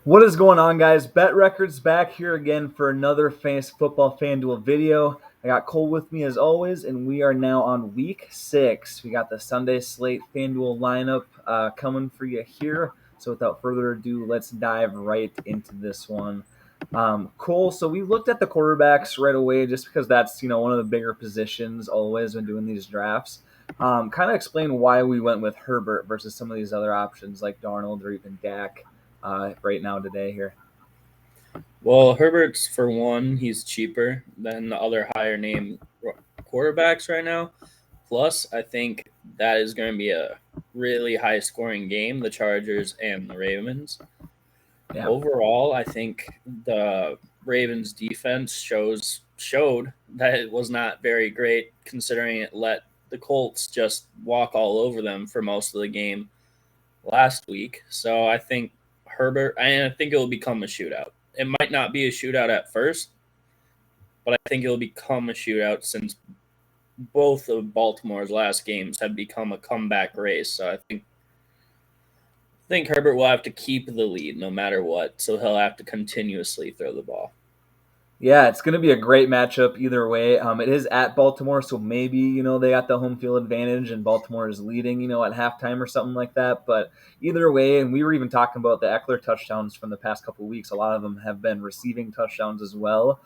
What is going on, guys? Bet Records back here again for another Fantasy Football FanDuel video. I got Cole with me as always, and we are now on week 6. We got the Sunday Slate FanDuel lineup coming for you here. So without further ado, let's dive right into this one. Cole, so we looked at the quarterbacks right away just because that's, one of the bigger positions always when doing these drafts. Kind of explain why we went with Herbert versus some of these other options like Darnel or even Dak. Right now today here. Well, Herbert's, for one, he's cheaper than the other higher name quarterbacks right now. Plus, I think that is going to be a really high scoring game, the Chargers and the Ravens. Yeah. Overall, I think the Ravens defense showed that it was not very great, considering it let the Colts just walk all over them for most of the game last week. So I think Herbert, and I think it will become a shootout. It might not be a shootout at first, but I think it will become a shootout since both of Baltimore's last games have become a comeback race. So I think Herbert will have to keep the lead no matter what, so he'll have to continuously throw the ball. Yeah, it's going to be a great matchup either way. It is at Baltimore, so maybe, they got the home field advantage and Baltimore is leading, at halftime or something like that. But either way, and we were even talking about the Eckler touchdowns from the past couple of weeks. A lot of them have been receiving touchdowns as well.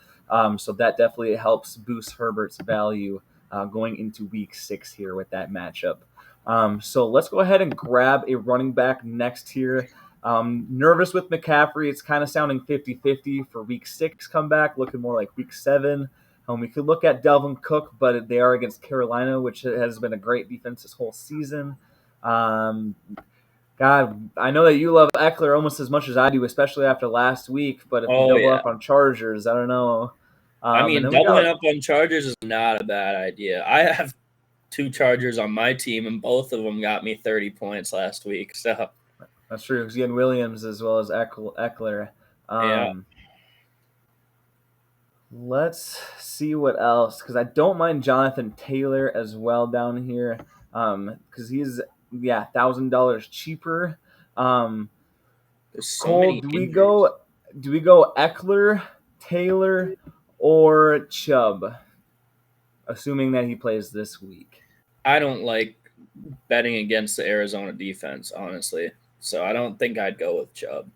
So that definitely helps boost Herbert's value going into week 6 here with that matchup. So let's go ahead and grab a running back next here. Nervous with McCaffrey. It's kind of sounding 50-50 for week 6 comeback, looking more like week 7. We could look at Dalvin Cook, but they are against Carolina, which has been a great defense this whole season. God, I know that you love Eckler almost as much as I do, especially after last week. But if you double up on Chargers, I don't know. Doubling up on Chargers is not a bad idea. I have 2 Chargers on my team, and both of them got me 30 points last week. So that's true, because you had Williams as well as Eckler. Let's see what else, because I don't mind Jonathan Taylor as well down here, because he's $1,000 cheaper. There's so many do we go Eckler, Taylor, or Chubb, assuming that he plays this week? I don't like betting against the Arizona defense, honestly. So I don't think I'd go with Chubb.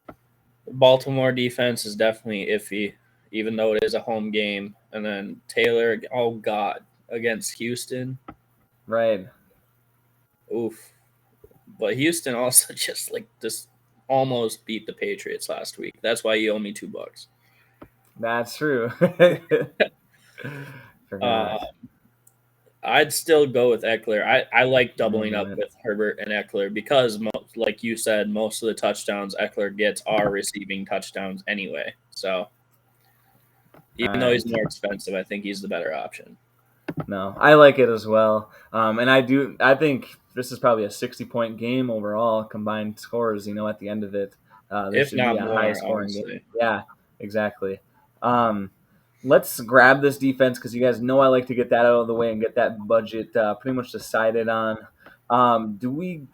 The Baltimore defense is definitely iffy, even though it is a home game. And then Taylor, oh God, against Houston. Right. Oof. But Houston also just almost beat the Patriots last week. That's why you owe me $2. That's true. I'd still go with Eckler. I like doubling up with Herbert and Eckler because, like you said, most of the touchdowns Eckler gets are receiving touchdowns anyway. So even though he's more expensive, I think he's the better option. No, I like it as well. And I think this is probably a 60-point game overall, combined scores, at the end of it. This should be a high-scoring game. Yeah, exactly. Let's grab this defense because you guys know I like to get that out of the way and get that budget pretty much decided on. Do we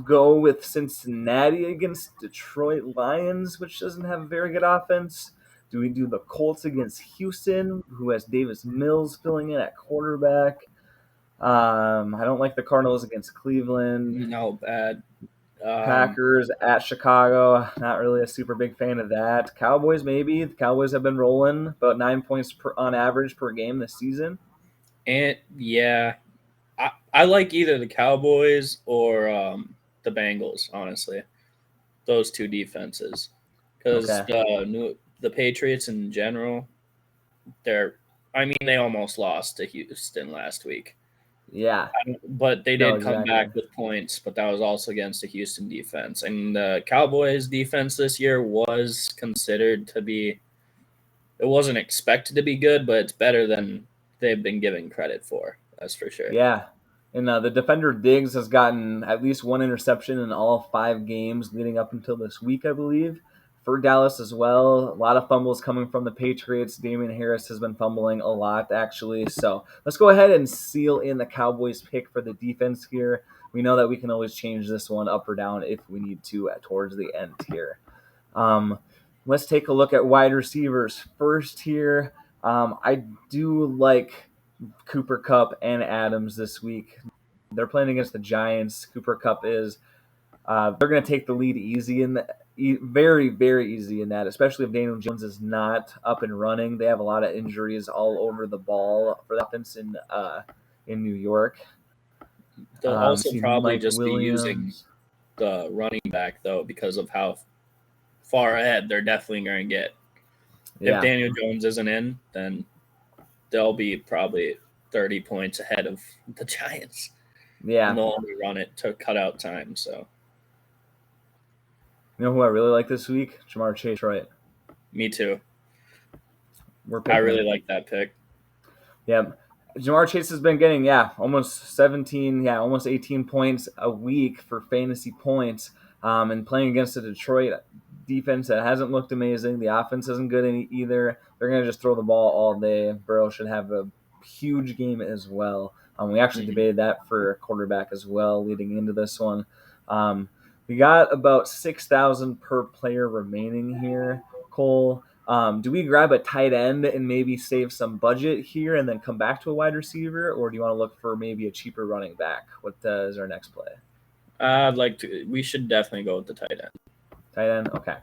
go with Cincinnati against Detroit Lions, which doesn't have a very good offense? Do we do the Colts against Houston, who has Davis Mills filling in at quarterback? I don't like the Cardinals against Cleveland. No, bad. Packers at Chicago. Not really a super big fan of that. Cowboys, maybe. The Cowboys have been rolling about 9 points on average per game this season. And I like either the Cowboys or the Bengals, honestly. Those 2 defenses. Because the Patriots in general, they almost lost to Houston last week. Yeah. But they did come back with points, but that was also against the Houston defense. And the Cowboys defense this year was considered to be – it wasn't expected to be good, but it's better than they've been given credit for. That's for sure. Yeah. And the defender Diggs has gotten at least 1 interception in all 5 games leading up until this week, I believe. for Dallas as well. A lot of fumbles coming from the Patriots. Damien Harris has been fumbling a lot, actually. So let's go ahead and seal in the Cowboys pick for the defense here. We know that we can always change this one up or down if we need to towards the end here. Let's take a look at wide receivers first here. I do like Cooper Kupp and Adams this week. They're playing against the Giants. Cooper Kupp is. They're going to take the lead easy in the very, very easy in that, especially if Daniel Jones is not up and running. They have a lot of injuries all over the ball for the offense in New York. They'll also probably Mike just Williams. be using the running back, though, because of how far ahead they're definitely going to get. Yeah. If Daniel Jones isn't in, then they'll be probably 30 points ahead of the Giants. Yeah. And they'll only run it to cut out time. So, you know who I really like this week? Jamar Chase, right? Me too. I really like that pick. Yeah. Jamar Chase has been getting, almost 17, almost 18 points a week for fantasy points, and playing against a Detroit defense that hasn't looked amazing. The offense isn't good either. They're going to just throw the ball all day. Burrow should have a huge game as well. We actually debated that for quarterback as well leading into this one. We got about 6,000 per player remaining here, Cole. Do we grab a tight end and maybe save some budget here and then come back to a wide receiver, or do you want to look for maybe a cheaper running back? What is our next play? I'd like to. We should definitely go with the tight end. Tight end, okay.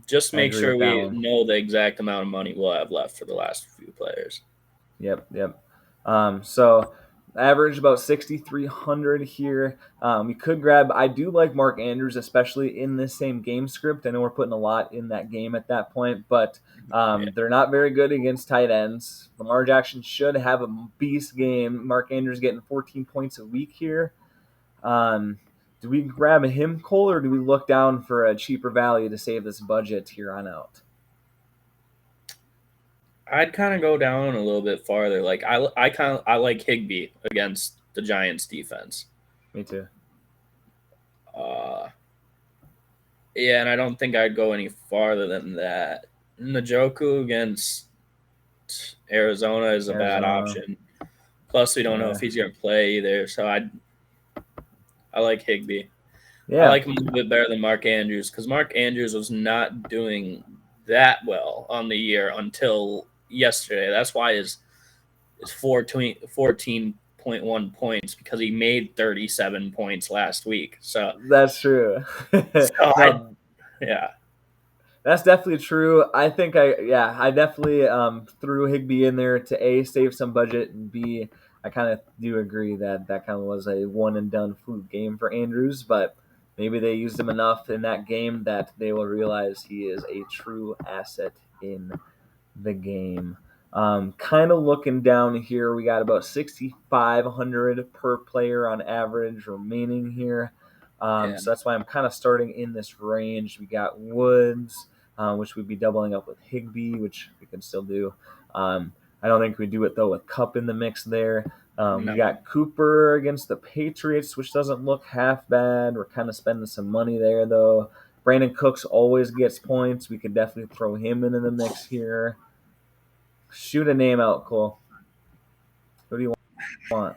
Just make sure we know the exact amount of money we'll have left for the last few players. Yep. So average about 6,300 here. We could grab. I do like Mark Andrews, especially in this same game script. I know we're putting a lot in that game at that point, but they're not very good against tight ends. Lamar Jackson should have a beast game. Mark Andrews getting 14 points a week here. Do we grab him, Cole, or do we look down for a cheaper value to save this budget here on out? I'd kind of go down a little bit farther. Like I like Higbee against the Giants defense. Me too. Yeah, and I don't think I'd go any farther than that. Njoku against Arizona is a bad option. Plus, we don't know if he's going to play either. So I like Higbee. Yeah. I like him a little bit better than Mark Andrews because Mark Andrews was not doing that well on the year until yesterday. That's why his 14.1 points, because he made 37 points last week. So that's true. Yeah. That's definitely true. I think I definitely threw Higbee in there to A, save some budget, and B, I kind of do agree that kind of was a one and done fluke game for Andrews, but maybe they used him enough in that game that they will realize he is a true asset in the game. Kind of looking down here, we got about 6,500 per player on average remaining here. So that's why I'm kind of starting in this range. We got Woods, which we'd be doubling up with Higbee, which we can still do. I don't think we do it, though, with Kupp in the mix there. We got Cooper against the Patriots, which doesn't look half bad. We're kind of spending some money there, though. Brandon Cooks always gets points. We could definitely throw him in the mix here. Shoot a name out, Cole. Who do you want?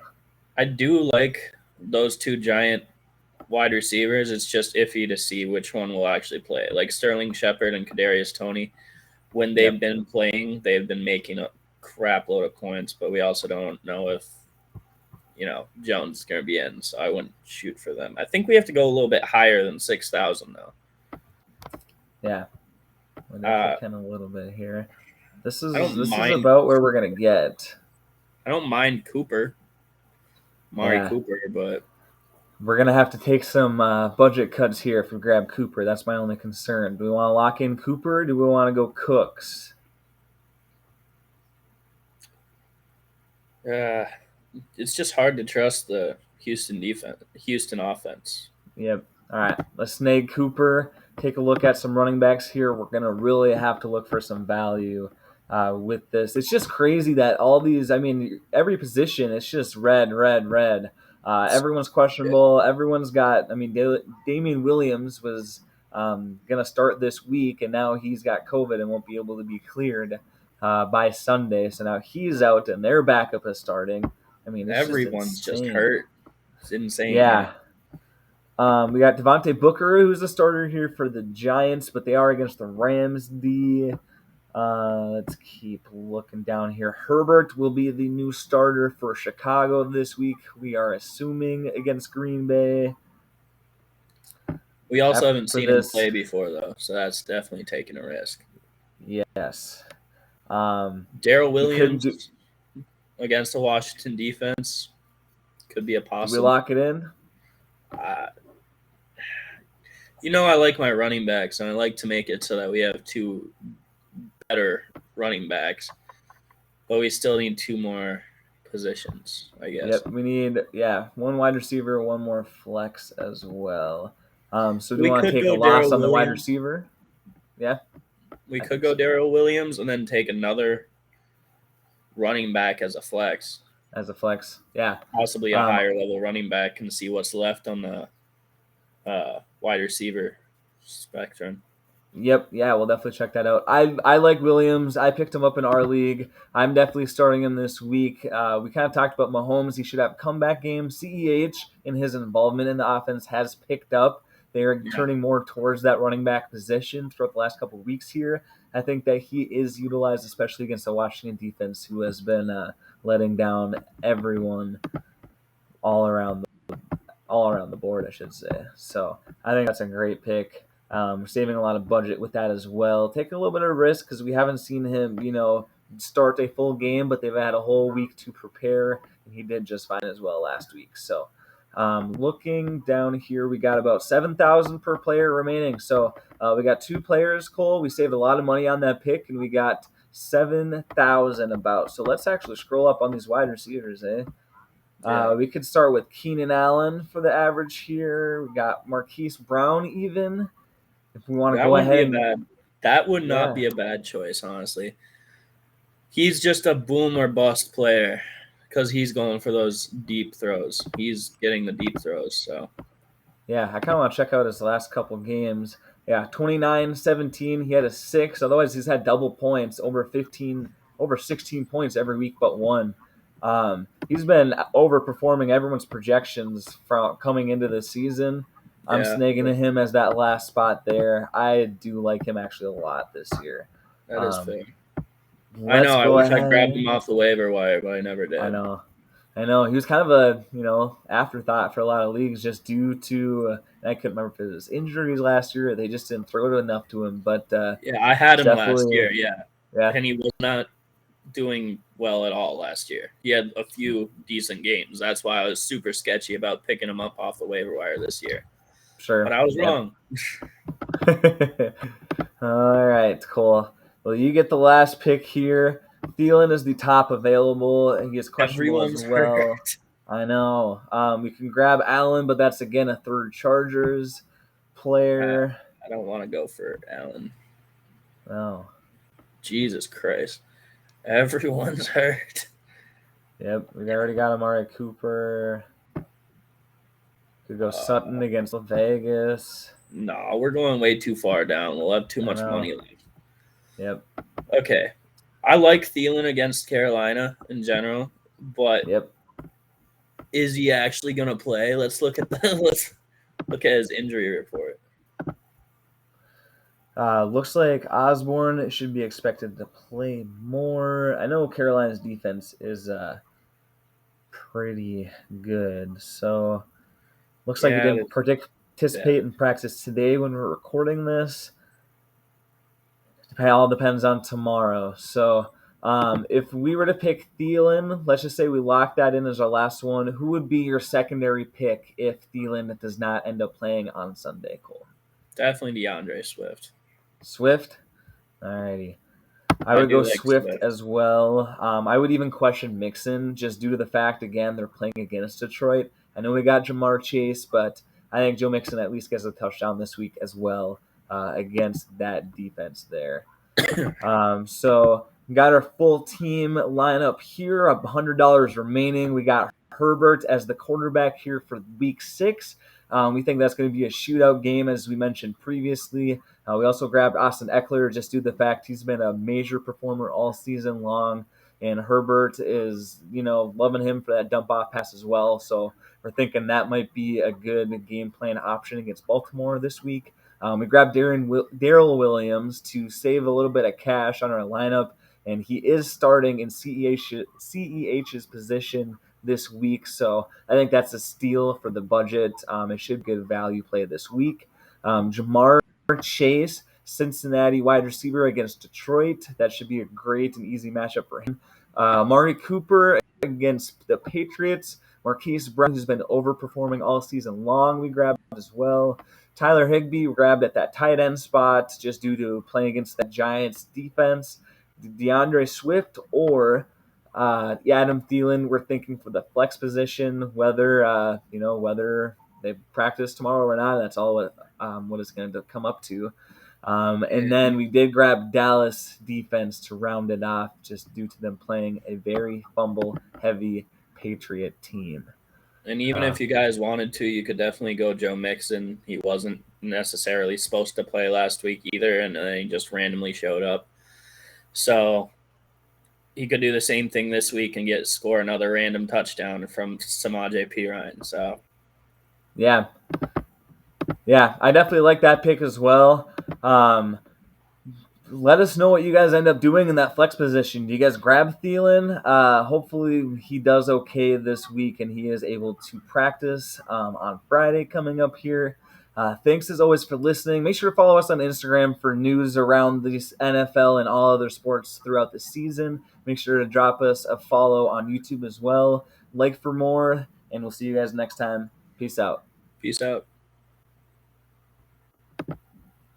I do like those two giant wide receivers. It's just iffy to see which one will actually play. Like Sterling Shepard and Kadarius Toney, when they've been playing, they've been making a crap load of points, but we also don't know if Jones is going to be in, so I wouldn't shoot for them. I think we have to go a little bit higher than 6,000 though. Yeah, we're definitely a little bit here. This is about where we're going to get. I don't mind Cooper, Cooper, but we're going to have to take some budget cuts here if we grab Cooper. That's my only concern. Do we want to lock in Cooper, or do we want to go Cooks? It's just hard to trust the Houston offense. Yep. All right, let's snag Cooper. Take a look at some running backs here. We're going to really have to look for some value with this. It's just crazy that all these, every position, it's just red. Everyone's questionable. Everyone's got, Damien Williams was going to start this week, and now he's got COVID and won't be able to be cleared by Sunday. So now he's out, and their backup is starting. I mean, it's Everyone's just insane. hurt. It's insane. Yeah. We got Devante Booker, who's a starter here for the Giants, but they are against the Rams D. Let's keep looking down here. Herbert will be the new starter for Chicago this week. We are assuming against Green Bay. We also haven't seen him play before, though, so that's definitely taking a risk. Yes. Daryl Williams against the Washington defense could be a possible. Do we lock it in? I like my running backs, and I like to make it so that we have two better running backs, but we still need two more positions, I guess. Yep, we need one wide receiver, one more flex as well. So do you want to take a loss on the wide receiver? Yeah. We could go Daryl Williams and then take another running back as a flex. Yeah. Possibly a higher level running back and see what's left on the wide receiver spectrum. Yep, yeah, we'll definitely check that out. I like Williams. I picked him up in our league. I'm definitely starting him this week. We kind of talked about Mahomes. He should have a comeback game. CEH in his involvement in the offense has picked up. They're turning more towards that running back position throughout the last couple of weeks here. I think that he is utilized, especially against the Washington defense, who has been letting down everyone all around the board, I should say. So I think that's a great pick. We're saving a lot of budget with that as well. Take a little bit of risk because we haven't seen him, start a full game, but they've had a whole week to prepare, and he did just fine as well last week. So looking down here, we got about $7,000 per player remaining. So we got two players, Cole. We saved a lot of money on that pick, and we got $7,000 about. So let's actually scroll up on these wide receivers, eh? We could start with Keenan Allen for the average here. We got Marquise Brown even. If we want to go ahead, that would not be a bad choice, honestly. He's just a boom or bust player because he's going for those deep throws. He's getting the deep throws. So, yeah, I kind of want to check out his last couple games. Yeah, 29-17. He had a 6. Otherwise, he's had double points, over 16 points every week but one. He's been overperforming everyone's projections from coming into the season. I'm snagging him as that last spot there. I do like him actually a lot this year. That is fair. I know. I wish I grabbed him off the waiver wire, but I never did. I know. He was kind of a afterthought for a lot of leagues just due to I couldn't remember if it was injuries last year. Or they just didn't throw it enough to him. But I had him last year. Yeah, and he was not doing well at all last year. He had a few decent games. That's why I was super sketchy about picking him up off the waiver wire this year. Sure. But I was wrong. All right, cool. Well, you get the last pick here. Thielen is the top available. He is questionable as well. Hurt. I know. We can grab Allen, but that's, again, a third Chargers player. I don't want to go for Allen. No. Jesus Christ. Everyone's hurt. Yep, we already got Amari Cooper. Could go Sutton against Vegas. No, we're going way too far down. We'll have too much money left. Yep. Okay. I like Thielen against Carolina in general, but is he actually going to play? Let's look at his injury report. Looks like Osborne should be expected to play more. I know Carolina's defense is pretty good, so looks like he didn't participate in practice today when we're recording this. It all depends on tomorrow. So if we were to pick Thielen, let's just say we lock that in as our last one, who would be your secondary pick if Thielen does not end up playing on Sunday, Cole? Definitely DeAndre Swift. Swift? Alrighty. I would go Swift as well. I would even question Mixon just due to the fact, again, they're playing against Detroit. I know we got Jamar Chase, but I think Joe Mixon at least gets a touchdown this week as well against that defense there. So we got our full team lineup here, $100 remaining. We got Herbert as the quarterback here for week 6. We think that's going to be a shootout game, as we mentioned previously. We also grabbed Austin Eckler just due to the fact he's been a major performer all season long. And Herbert is, loving him for that dump off pass as well. So we're thinking that might be a good game plan option against Baltimore this week. We grabbed Daryl Williams to save a little bit of cash on our lineup, and he is starting in CEH's position this week. So I think that's a steal for the budget. It should get a value play this week. Jamar Chase, Cincinnati wide receiver against Detroit. That should be a great and easy matchup for him. Amari Cooper against the Patriots. Marquise Brown, who's been overperforming all season long, we grabbed as well. Tyler Higbee grabbed at that tight end spot just due to playing against that Giants defense. DeAndre Swift or Adam Thielen, we're thinking for the flex position, whether they practice tomorrow or not. That's all what it's going to come up to. And then we did grab Dallas defense to round it off, just due to them playing a very fumble-heavy Patriot team. And even if you guys wanted to, you could definitely go Joe Mixon. He wasn't necessarily supposed to play last week either, and then he just randomly showed up. So he could do the same thing this week and score another random touchdown from Samaje Perine. So yeah, I definitely like that pick as well. Let us know what you guys end up doing in that flex position. Do you guys grab Thielen? Hopefully he does okay this week and he is able to practice on Friday coming up here. Thanks as always for listening. Make sure to follow us on Instagram for news around the NFL and all other sports throughout the season. Make sure to drop us a follow on YouTube as well. Like for more, and we'll see you guys next time. Peace out. Peace out.